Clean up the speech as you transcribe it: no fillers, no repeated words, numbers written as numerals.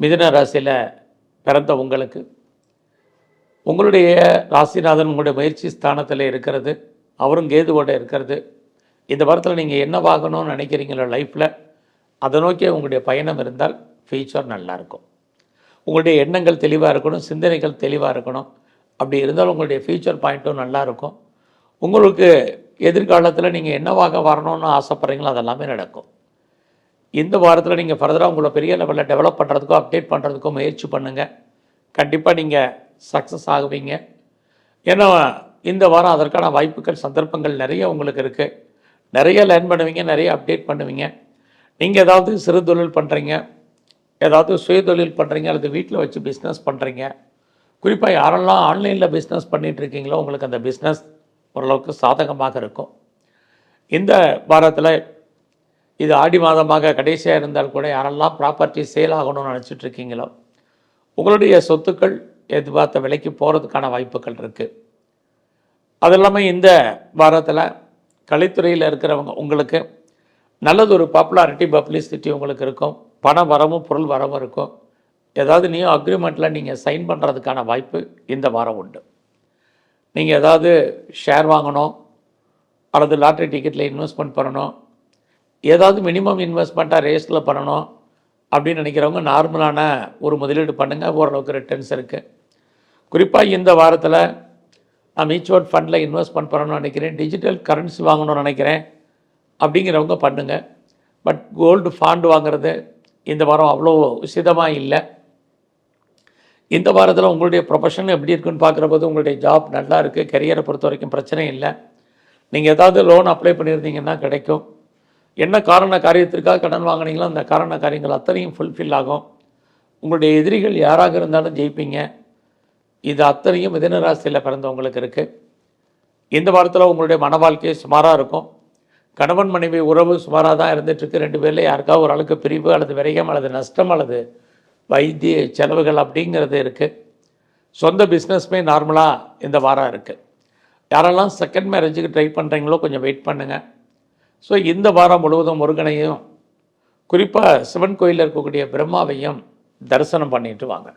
மிதுன ராசியில் பிறந்த உங்களுக்கு உங்களுடைய ராசிநாதன் உங்களுடைய முயற்சி ஸ்தானத்தில் இருக்கிறது, அவரும் கேதுவோடு இருக்கிறது. இந்த வாரத்தில் நீங்கள் என்ன வாங்கணும்னு நினைக்கிறீங்களோ லைஃப்பில், அதை நோக்கி உங்களுடைய பயணம் இருந்தால் ஃபியூச்சர் நல்லாயிருக்கும். உங்களுடைய எண்ணங்கள் தெளிவாக இருக்கணும், சிந்தனைகள் தெளிவாக இருக்கணும். அப்படி இருந்தால் உங்களுடைய ஃப்யூச்சர் பாயிண்ட்டும் நல்லாயிருக்கும். உங்களுக்கு எதிர்காலத்தில் நீங்கள் என்னவாக வரணும்னு ஆசைப்பட்றீங்களோ அதெல்லாமே நடக்கும். இந்த வாரத்தில் நீங்கள் ஃபர்தராக உங்களை பெரிய லெவலில் டெவலப் பண்ணுறதுக்கோ அப்டேட் பண்ணுறதுக்கோ முயற்சி பண்ணுங்கள். கண்டிப்பாக நீங்கள் சக்ஸஸ் ஆகுவீங்க. ஏன்னா இந்த வாரம் அதற்கான வாய்ப்புகள் சந்தர்ப்பங்கள் நிறைய உங்களுக்கு இருக்குது. நிறைய லேர்ன் பண்ணுவீங்க, நிறைய அப்டேட் பண்ணுவீங்க. நீங்கள் ஏதாவது சிறு தொழில் பண்ணுறீங்க, ஏதாவது சுய தொழில் பண்ணுறீங்க, அல்லது வீட்டில் வச்சு பிஸ்னஸ் பண்ணுறீங்க. குறிப்பாக யாரெல்லாம் ஆன்லைனில் பிஸ்னஸ் பண்ணிகிட்ருக்கீங்களோ உங்களுக்கு அந்த பிஸ்னஸ் ஓரளவுக்கு சாதகமாக இருக்கும். இந்த வாரத்தில் இது ஆடி மாதமாக கடைசியாக இருந்தால் கூட யாரெல்லாம் ப்ராப்பர்ட்டி சேல் ஆகணும்னு நினச்சிட்ருக்கீங்களோ உங்களுடைய சொத்துக்கள் எதிர்பார்த்த விலைக்கு போகிறதுக்கான வாய்ப்புகள் இருக்குது. அது இல்லாமல் இந்த வாரத்தில் கலைத்துறையில் இருக்கிறவங்க உங்களுக்கு நல்லது ஒரு பாப்புலாரிட்டி பப்ளிசிட்டி உங்களுக்கு இருக்கும். பண வரவும் பொருள் வரவும் இருக்கும். ஏதாவது நியூ அக்ரிமெண்ட்டில் நீங்கள் சைன் பண்ணுறதுக்கான வாய்ப்பு இந்த வாரம் உண்டு. நீங்கள் ஏதாவது ஷேர் வாங்கணும் அல்லது லாட்ரி டிக்கெட்டில் இன்வெஸ்ட்மெண்ட் பண்ணணும், ஏதாவது மினிமம் இன்வெஸ்ட்மெண்ட்டாக ரேஸில் பண்ணணும் அப்படின்னு நினைக்கிறவங்க நார்மலான ஒரு முதலீடு பண்ணுங்கள், ஓரளவுக்கு ரிட்டர்ன்ஸ் இருக்குது. குறிப்பாக இந்த வாரத்தில் நான் மியூச்சுவல் ஃபண்டில் இன்வெஸ்ட்மெண்ட் பண்ணணும்னு நினைக்கிறேன், டிஜிட்டல் கரன்சி வாங்கணும்னு நினைக்கிறேன் அப்படிங்கிறவங்க பண்ணுங்கள். பட் கோல்டு ஃபாண்ட் வாங்குறது இந்த வாரம் அவ்வளோ உசிதமாக இல்லை. இந்த வாரத்தில் உங்களுடைய ப்ரொஃபஷன் எப்படி இருக்குன்னு பார்க்குறபோது உங்களுடைய ஜாப் நல்லா இருக்குது, கெரியரை பொறுத்த வரைக்கும் பிரச்சனை இல்லை. நீங்கள் ஏதாவது லோன் அப்ளை பண்ணியிருந்தீங்கன்னா கிடைக்கும். என்ன காரண காரியத்திற்காக கடன் வாங்கினீங்களோ அந்த காரண காரியங்கள் அத்தனையும் ஃபுல்ஃபில் ஆகும். உங்களுடைய எதிரிகள் யாராக இருந்தாலும் ஜெயிப்பீங்க. இது அத்தனையும் மிதுன ராசியில் பிறந்தவங்களுக்கு இருக்குது. இந்த வாரத்தில் உங்களுடைய மன வாழ்க்கை சுமாராக இருக்கும். கணவன் மனைவி உறவு சுமாராக தான் இருந்துகிட்ருக்கு. ரெண்டு பேரில் யாருக்காவது ஒரு ஆளுக்கு பிரிவு அல்லது விரயம் அல்லது நஷ்டம் அல்லது வைத்திய செலவுகள் அப்படிங்கிறது இருக்குது. சொந்த பிஸ்னஸ்மே நார்மலாக இந்த வாரம் இருக்குது. யாரெல்லாம் செகண்ட் மேரேஜுக்கு ட்ரை பண்ணுறீங்களோ கொஞ்சம் வெயிட் பண்ணுங்கள். ஸோ இந்த வாரம் முழுவதும் முருகனையும் குறிப்பாக சிவன் கோயிலில் இருக்கக்கூடிய பிரம்மாவையும் தரிசனம் பண்ணிட்டு வாங்க.